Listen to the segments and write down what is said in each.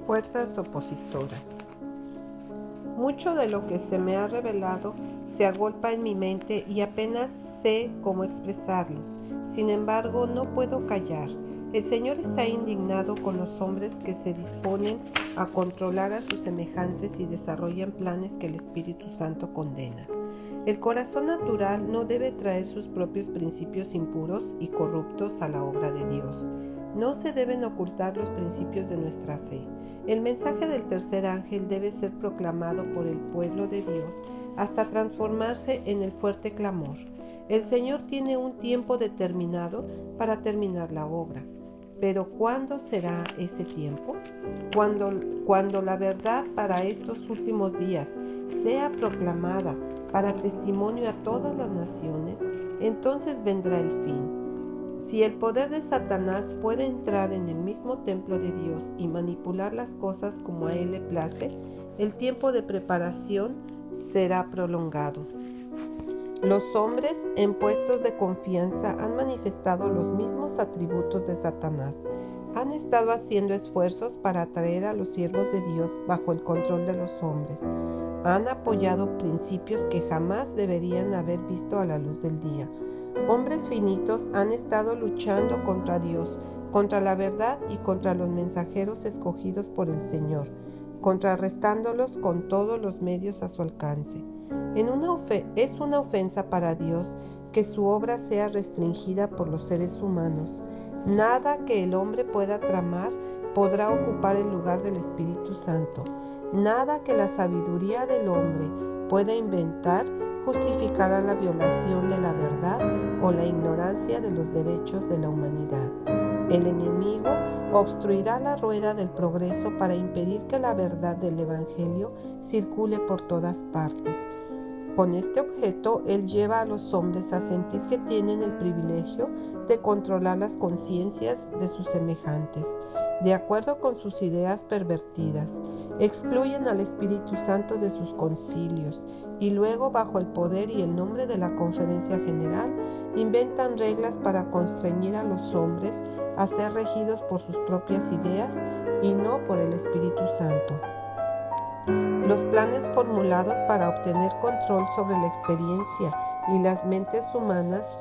Fuerzas opositoras. Mucho de lo que se me ha revelado se agolpa en mi mente y apenas sé cómo expresarlo. Sin embargo, no puedo callar. El Señor está indignado con los hombres que se disponen a controlar a sus semejantes y desarrollan planes que el Espíritu Santo condena. El corazón natural no debe traer sus propios principios impuros y corruptos a la obra de Dios. No se deben ocultar los principios de nuestra fe. El mensaje del tercer ángel debe ser proclamado por el pueblo de Dios hasta transformarse en el fuerte clamor. El Señor tiene un tiempo determinado para terminar la obra. Pero ¿cuándo será ese tiempo? Cuando la verdad para estos últimos días sea proclamada para testimonio a todas las naciones, entonces vendrá el fin. Si el poder de Satanás puede entrar en el mismo templo de Dios y manipular las cosas como a él le place, el tiempo de preparación será prolongado. Los hombres en puestos de confianza han manifestado los mismos atributos de Satanás. Han estado haciendo esfuerzos para atraer a los siervos de Dios bajo el control de los hombres. Han apoyado principios que jamás deberían haber visto a la luz del día. Hombres finitos han estado luchando contra Dios, contra la verdad y contra los mensajeros escogidos por el Señor, contrarrestándolos con todos los medios a su alcance. Es una ofensa para Dios que su obra sea restringida por los seres humanos. Nada que el hombre pueda tramar podrá ocupar el lugar del Espíritu Santo. Nada que la sabiduría del hombre pueda inventar justificará la violación de la verdad o la ignorancia de los derechos de la humanidad. El enemigo obstruirá la rueda del progreso para impedir que la verdad del Evangelio circule por todas partes. Con este objeto, él lleva a los hombres a sentir que tienen el privilegio de controlar las conciencias de sus semejantes, de acuerdo con sus ideas pervertidas. Excluyen al Espíritu Santo de sus concilios y luego, bajo el poder y el nombre de la Conferencia General, inventan reglas para constreñir a los hombres a ser regidos por sus propias ideas y no por el Espíritu Santo. Los planes formulados para obtener control sobre la experiencia y las mentes humanas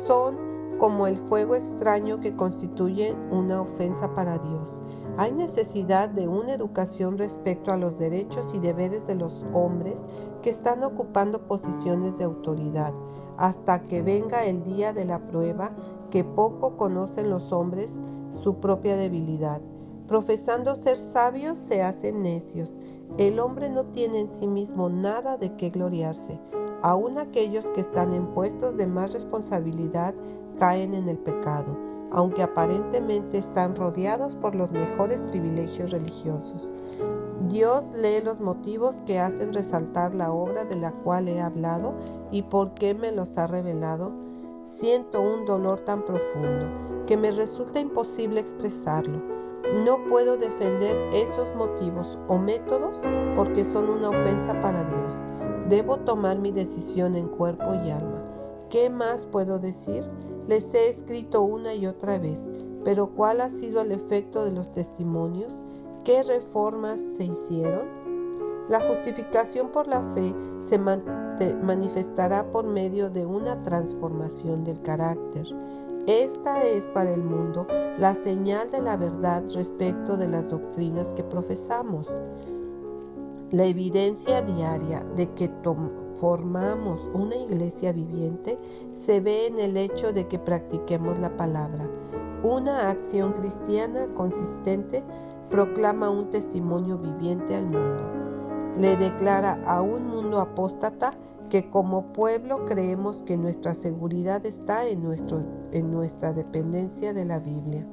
son como el fuego extraño que constituye una ofensa para Dios. Hay necesidad de una educación respecto a los derechos y deberes de los hombres que están ocupando posiciones de autoridad, hasta que venga el día de la prueba, que poco conocen los hombres su propia debilidad. Profesando ser sabios, se hacen necios. El hombre no tiene en sí mismo nada de qué gloriarse. Aún aquellos que están en puestos de más responsabilidad caen en el pecado, aunque aparentemente están rodeados por los mejores privilegios religiosos. Dios lee los motivos que hacen resaltar la obra de la cual he hablado y por qué me los ha revelado. Siento un dolor tan profundo que me resulta imposible expresarlo. No puedo defender esos motivos o métodos porque son una ofensa para Dios. Debo tomar mi decisión en cuerpo y alma. ¿Qué más puedo decir? Les he escrito una y otra vez, pero ¿cuál ha sido el efecto de los testimonios? ¿Qué reformas se hicieron? La justificación por la fe se manifestará por medio de una transformación del carácter. Esta es para el mundo la señal de la verdad respecto de las doctrinas que profesamos. La evidencia diaria de que formamos una iglesia viviente se ve en el hecho de que practiquemos la palabra. Una acción cristiana consistente proclama un testimonio viviente al mundo. Le declara a un mundo apóstata que como pueblo creemos que nuestra seguridad está en nuestra dependencia de la Biblia.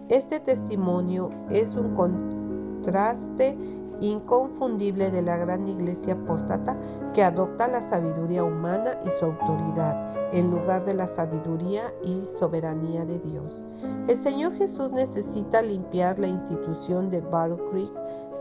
Este testimonio es un contraste inconfundible de la gran iglesia apóstata que adopta la sabiduría humana y su autoridad en lugar de la sabiduría y soberanía de Dios. El Señor Jesús necesita limpiar la institución de Battle Creek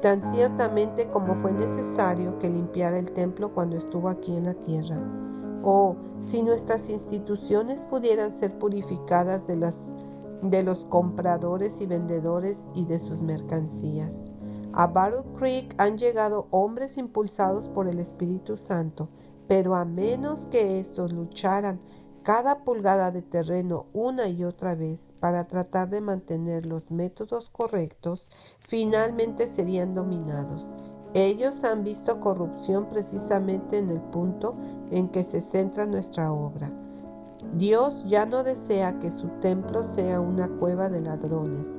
tan ciertamente como fue necesario que limpiara el templo cuando estuvo aquí en la tierra. Oh, si nuestras instituciones pudieran ser purificadas de las de los compradores y vendedores y de sus mercancías. A Battle Creek han llegado hombres impulsados por el Espíritu Santo, pero a menos que estos lucharan cada pulgada de terreno una y otra vez para tratar de mantener los métodos correctos, finalmente serían dominados. Ellos han visto corrupción precisamente en el punto en que se centra nuestra obra. Dios ya no desea que su templo sea una cueva de ladrones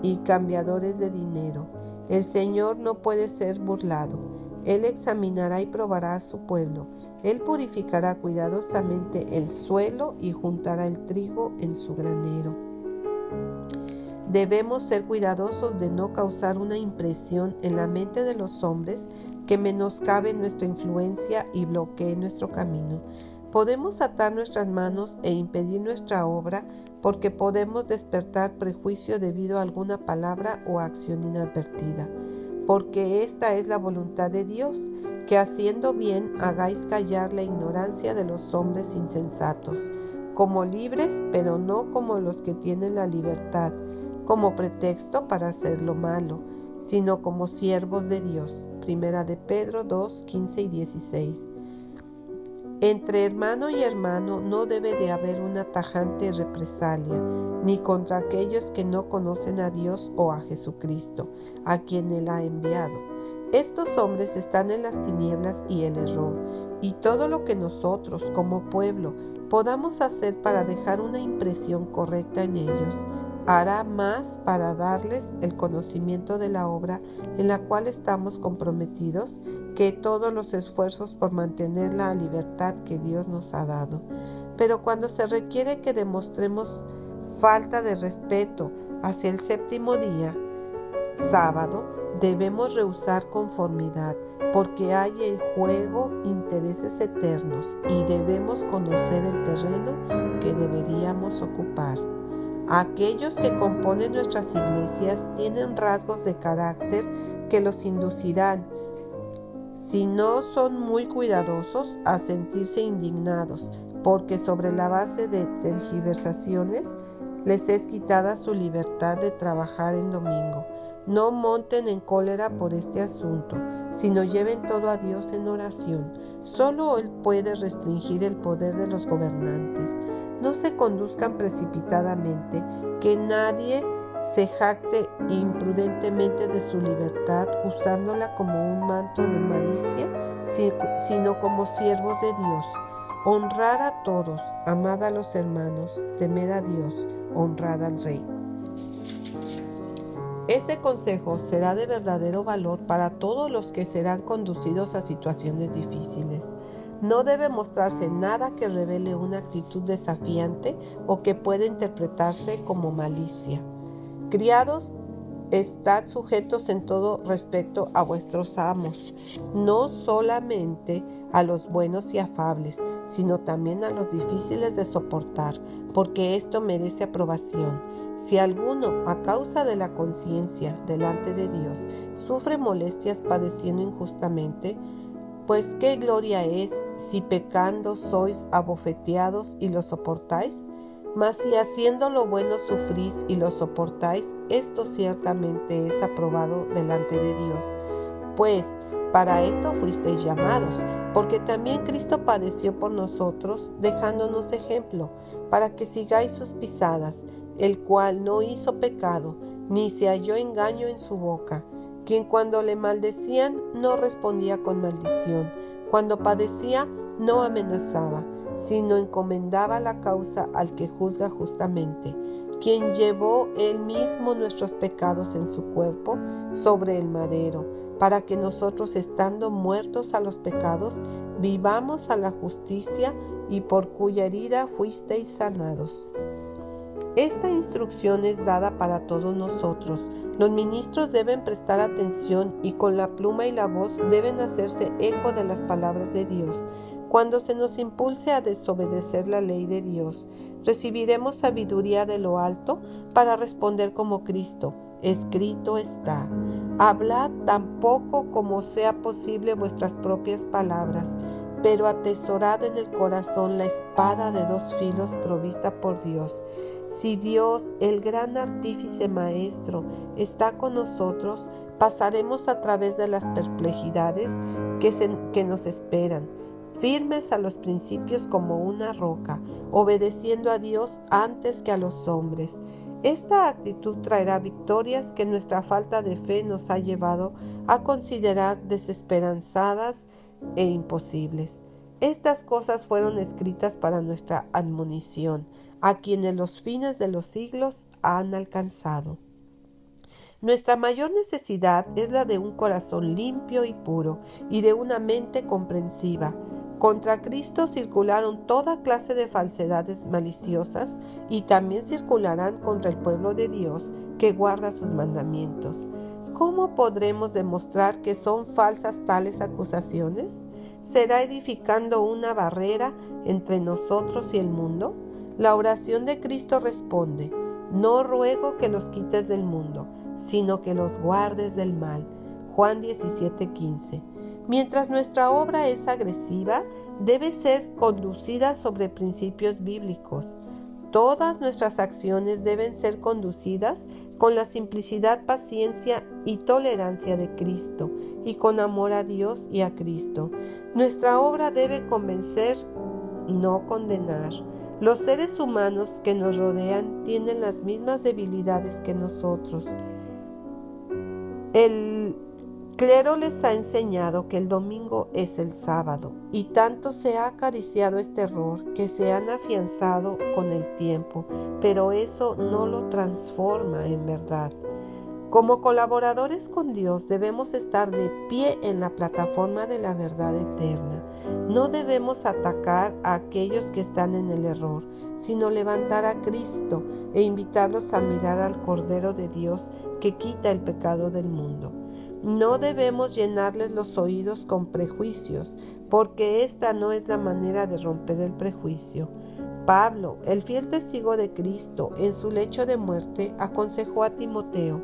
y cambiadores de dinero. El Señor no puede ser burlado. Él examinará y probará a su pueblo. Él purificará cuidadosamente el suelo y juntará el trigo en su granero. Debemos ser cuidadosos de no causar una impresión en la mente de los hombres que menoscabe nuestra influencia y bloquee nuestro camino. Podemos atar nuestras manos e impedir nuestra obra porque podemos despertar prejuicio debido a alguna palabra o acción inadvertida. Porque esta es la voluntad de Dios, que haciendo bien hagáis callar la ignorancia de los hombres insensatos, como libres, pero no como los que tienen la libertad, como pretexto para hacer lo malo, sino como siervos de Dios. Primera de Pedro 2, 15 y 16. Entre hermano y hermano no debe de haber una tajante represalia, ni contra aquellos que no conocen a Dios o a Jesucristo, a quien Él ha enviado. Estos hombres están en las tinieblas y el error, y todo lo que nosotros, como pueblo, podamos hacer para dejar una impresión correcta en ellos, hará más para darles el conocimiento de la obra en la cual estamos comprometidos que todos los esfuerzos por mantener la libertad que Dios nos ha dado. Pero cuando se requiere que demostremos falta de respeto hacia el séptimo día, sábado, debemos rehusar conformidad, porque hay en juego intereses eternos y debemos conocer el terreno que deberíamos ocupar. Aquellos que componen nuestras iglesias tienen rasgos de carácter que los inducirán, si no son muy cuidadosos, a sentirse indignados, porque sobre la base de tergiversaciones les es quitada su libertad de trabajar en domingo. No monten en cólera por este asunto, sino lleven todo a Dios en oración. Solo Él puede restringir el poder de los gobernantes. No se conduzcan precipitadamente, que nadie se jacte imprudentemente de su libertad usándola como un manto de malicia, sino como siervos de Dios. Honrad a todos, amad a los hermanos, temed a Dios, honrad al Rey. Este consejo será de verdadero valor para todos los que serán conducidos a situaciones difíciles. No debe mostrarse nada que revele una actitud desafiante o que pueda interpretarse como malicia. Criados, estad sujetos en todo respecto a vuestros amos, no solamente a los buenos y afables, sino también a los difíciles de soportar, porque esto merece aprobación. Si alguno, a causa de la conciencia delante de Dios, sufre molestias padeciendo injustamente, pues qué gloria es si pecando sois abofeteados y lo soportáis. Mas si haciendo lo bueno sufrís y lo soportáis, esto ciertamente es aprobado delante de Dios. Pues para esto fuisteis llamados, porque también Cristo padeció por nosotros, dejándonos ejemplo, para que sigáis sus pisadas, el cual no hizo pecado, ni se halló engaño en su boca, quien cuando le maldecían no respondía con maldición, cuando padecía no amenazaba, sino encomendaba la causa al que juzga justamente, quien llevó él mismo nuestros pecados en su cuerpo sobre el madero, para que nosotros, estando muertos a los pecados, vivamos a la justicia, y por cuya herida fuisteis sanados. Esta instrucción es dada para todos nosotros. Los ministros deben prestar atención y con la pluma y la voz deben hacerse eco de las palabras de Dios. Cuando se nos impulse a desobedecer la ley de Dios, recibiremos sabiduría de lo alto para responder como Cristo. Escrito está: hablad tan poco como sea posible vuestras propias palabras, pero atesorad en el corazón la espada de dos filos provista por Dios, Si Dios, el gran artífice maestro, está con nosotros, pasaremos a través de las perplejidades que nos esperan, firmes a los principios como una roca, obedeciendo a Dios antes que a los hombres. Esta actitud traerá victorias que nuestra falta de fe nos ha llevado a considerar desesperanzadas e imposibles. Estas cosas fueron escritas para nuestra admonición, a quienes los fines de los siglos han alcanzado. Nuestra mayor necesidad es la de un corazón limpio y puro, y de una mente comprensiva. Contra Cristo circularon toda clase de falsedades maliciosas, y también circularán contra el pueblo de Dios que guarda sus mandamientos. ¿Cómo podremos demostrar que son falsas tales acusaciones? ¿Será edificando una barrera entre nosotros y el mundo? La oración de Cristo responde: no ruego que los quites del mundo, sino que los guardes del mal. Juan 17:15. Mientras nuestra obra es agresiva, debe ser conducida sobre principios bíblicos. Todas nuestras acciones deben ser conducidas con la simplicidad, paciencia y tolerancia de Cristo, y con amor a Dios y a Cristo. Nuestra obra debe convencer, no condenar. Los seres humanos que nos rodean tienen las mismas debilidades que nosotros. El clero les ha enseñado que el domingo es el sábado, y tanto se ha acariciado este error que se han afianzado con el tiempo, pero eso no lo transforma en verdad. Como colaboradores con Dios debemos estar de pie en la plataforma de la verdad eterna. No debemos atacar a aquellos que están en el error, sino levantar a Cristo e invitarlos a mirar al Cordero de Dios que quita el pecado del mundo. No debemos llenarles los oídos con prejuicios, porque esta no es la manera de romper el prejuicio. Pablo, el fiel testigo de Cristo, en su lecho de muerte, aconsejó a Timoteo: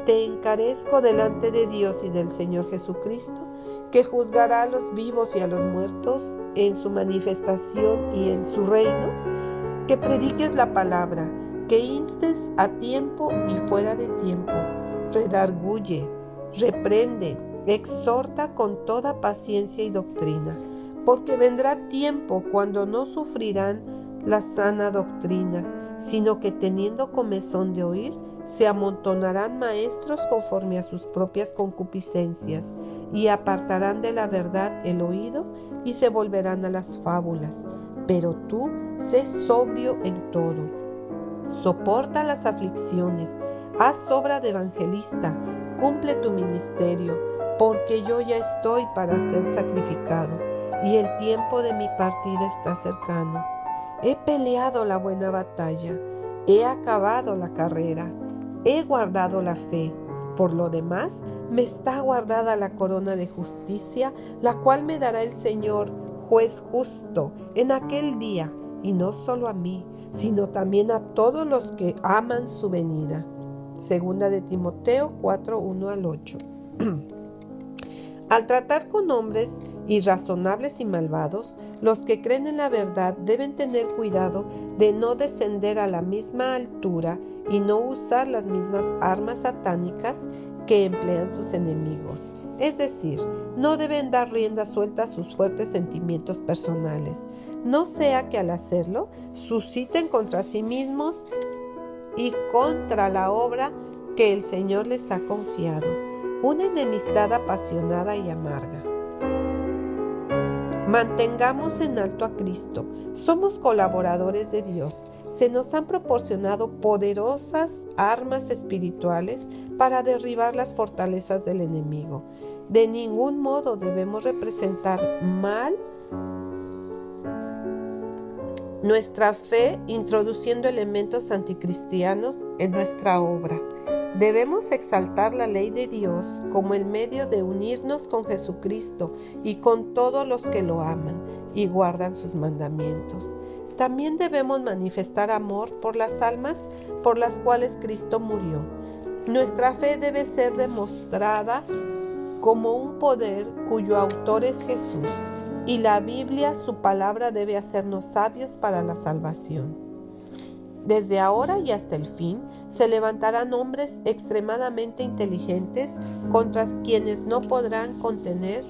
te encarezco delante de Dios y del Señor Jesucristo, que juzgará a los vivos y a los muertos en su manifestación y en su reino, que prediques la palabra, que instes a tiempo y fuera de tiempo, redarguye, reprende, exhorta con toda paciencia y doctrina, porque vendrá tiempo cuando no sufrirán la sana doctrina, sino que teniendo comezón de oír, se amontonarán maestros conforme a sus propias concupiscencias, y apartarán de la verdad el oído y se volverán a las fábulas. Pero tú, sé sobrio en todo, soporta las aflicciones, haz obra de evangelista, cumple tu ministerio, porque yo ya estoy para ser sacrificado, y el tiempo de mi partida está cercano. He peleado la buena batalla, he acabado la carrera, he guardado la fe. Por lo demás, me está guardada la corona de justicia, la cual me dará el Señor, juez justo, en aquel día, y no solo a mí, sino también a todos los que aman su venida. Segunda de Timoteo 4:1-8. Al tratar con hombres irrazonables y malvados, los que creen en la verdad deben tener cuidado de no descender a la misma altura y no usar las mismas armas satánicas que emplean sus enemigos. Es decir, no deben dar rienda suelta a sus fuertes sentimientos personales, no sea que al hacerlo susciten contra sí mismos y contra la obra que el Señor les ha confiado una enemistad apasionada y amarga. Mantengamos en alto a Cristo. Somos colaboradores de Dios. Se nos han proporcionado poderosas armas espirituales para derribar las fortalezas del enemigo. De ningún modo debemos representar mal nuestra fe introduciendo elementos anticristianos en nuestra obra. Debemos exaltar la ley de Dios como el medio de unirnos con Jesucristo y con todos los que lo aman y guardan sus mandamientos. También debemos manifestar amor por las almas por las cuales Cristo murió. Nuestra fe debe ser demostrada como un poder cuyo autor es Jesús, y la Biblia, su palabra, debe hacernos sabios para la salvación. Desde ahora y hasta el fin, se levantarán hombres extremadamente inteligentes contra quienes no podrán contener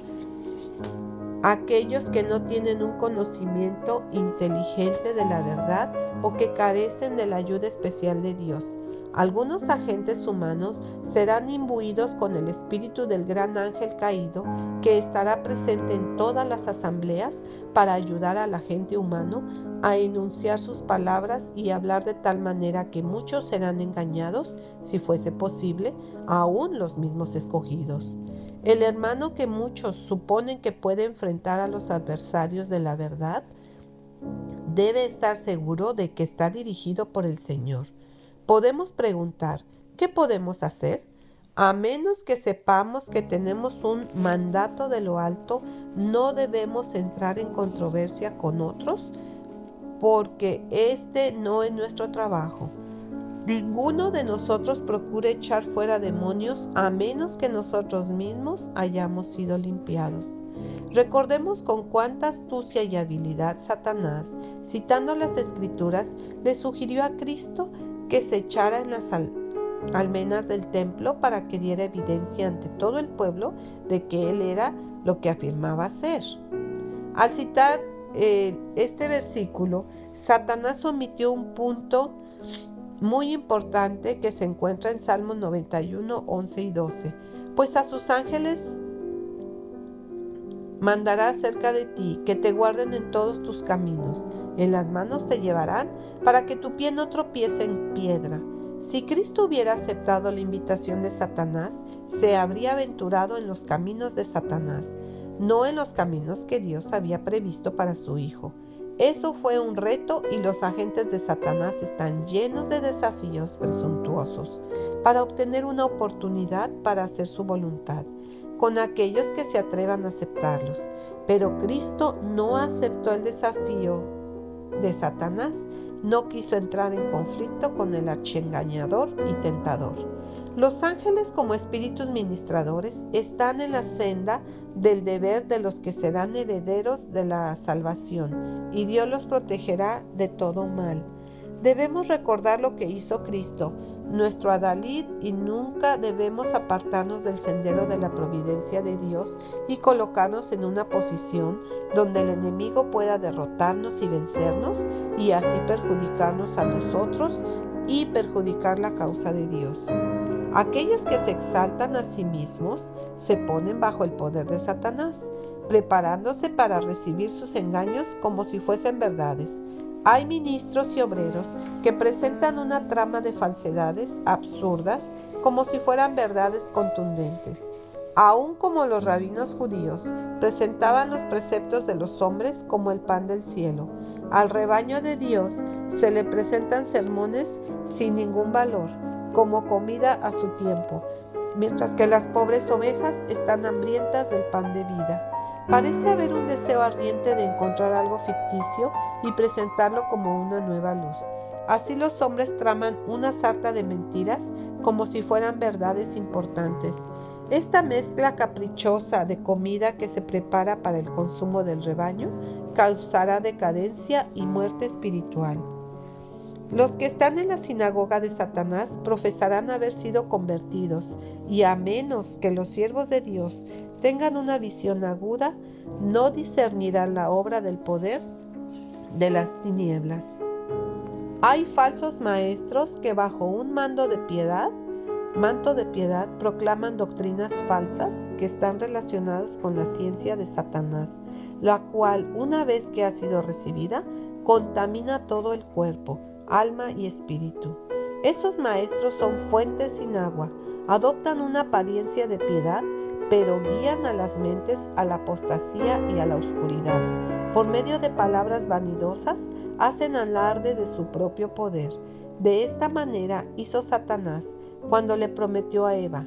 aquellos que no tienen un conocimiento inteligente de la verdad o que carecen de la ayuda especial de Dios. Algunos agentes humanos serán imbuidos con el espíritu del gran ángel caído que estará presente en todas las asambleas para ayudar al agente humano a enunciar sus palabras y hablar de tal manera que muchos serán engañados, si fuese posible, aún los mismos escogidos. El hermano que muchos suponen que puede enfrentar a los adversarios de la verdad debe estar seguro de que está dirigido por el Señor. Podemos preguntar, ¿qué podemos hacer? A menos que sepamos que tenemos un mandato de lo alto, no debemos entrar en controversia con otros, porque este no es nuestro trabajo. Ninguno de nosotros procure echar fuera demonios a menos que nosotros mismos hayamos sido limpiados. Recordemos con cuánta astucia y habilidad Satanás, citando las Escrituras, le sugirió a Cristo que se echara en las almenas del templo para que diera evidencia ante todo el pueblo de que él era lo que afirmaba ser. Al citar este versículo, Satanás omitió un punto muy importante que se encuentra en Salmos 91, 11 y 12. Pues a sus ángeles mandará acerca de ti, que te guarden en todos tus caminos. En las manos te llevarán, para que tu pie no tropiece en piedra. Si Cristo hubiera aceptado la invitación de Satanás, se habría aventurado en los caminos de Satanás, no en los caminos que Dios había previsto para su Hijo. Eso fue un reto y los agentes de Satanás están llenos de desafíos presuntuosos para obtener una oportunidad para hacer su voluntad con aquellos que se atrevan a aceptarlos. Pero Cristo no aceptó el desafío de Satanás, no quiso entrar en conflicto con el archiengañador y tentador. Los ángeles, como espíritus ministradores, están en la senda del deber de los que serán herederos de la salvación, y Dios los protegerá de todo mal. Debemos recordar lo que hizo Cristo, nuestro adalid, y nunca debemos apartarnos del sendero de la providencia de Dios y colocarnos en una posición donde el enemigo pueda derrotarnos y vencernos, y así perjudicarnos a nosotros y perjudicar la causa de Dios. Aquellos que se exaltan a sí mismos se ponen bajo el poder de Satanás, preparándose para recibir sus engaños como si fuesen verdades. Hay ministros y obreros que presentan una trama de falsedades absurdas como si fueran verdades contundentes. Aún como los rabinos judíos presentaban los preceptos de los hombres como el pan del cielo, al rebaño de Dios se le presentan sermones sin ningún valor, como comida a su tiempo, mientras que las pobres ovejas están hambrientas del pan de vida. Parece haber un deseo ardiente de encontrar algo ficticio y presentarlo como una nueva luz. Así los hombres traman una sarta de mentiras como si fueran verdades importantes. Esta mezcla caprichosa de comida que se prepara para el consumo del rebaño causará decadencia y muerte espiritual. Los que están en la sinagoga de Satanás profesarán haber sido convertidos, y a menos que los siervos de Dios tengan una visión aguda, no discernirán la obra del poder de las tinieblas. Hay falsos maestros que bajo un manto de piedad, proclaman doctrinas falsas que están relacionadas con la ciencia de Satanás, la cual, una vez que ha sido recibida, contamina todo el cuerpo, alma y espíritu. Esos maestros son fuentes sin agua, adoptan una apariencia de piedad, pero guían a las mentes a la apostasía y a la oscuridad. Por medio de palabras vanidosas, hacen alarde de su propio poder. De esta manera hizo Satanás cuando le prometió a Eva: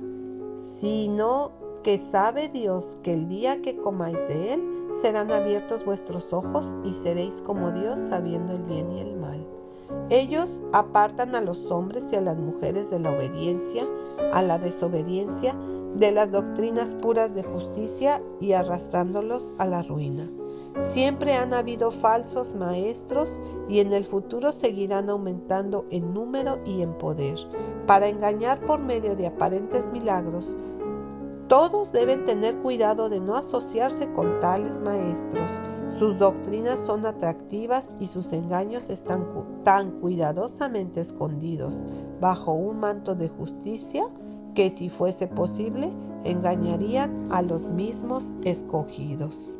sino que sabe Dios que el día que comáis de él, serán abiertos vuestros ojos y seréis como Dios, sabiendo el bien y el mal. Ellos apartan a los hombres y a las mujeres de la obediencia, a la desobediencia, de las doctrinas puras de justicia y arrastrándolos a la ruina. Siempre han habido falsos maestros y en el futuro seguirán aumentando en número y en poder, para engañar por medio de aparentes milagros. Todos deben tener cuidado de no asociarse con tales maestros. Sus doctrinas son atractivas y sus engaños están tan cuidadosamente escondidos bajo un manto de justicia que, si fuese posible, engañarían a los mismos escogidos.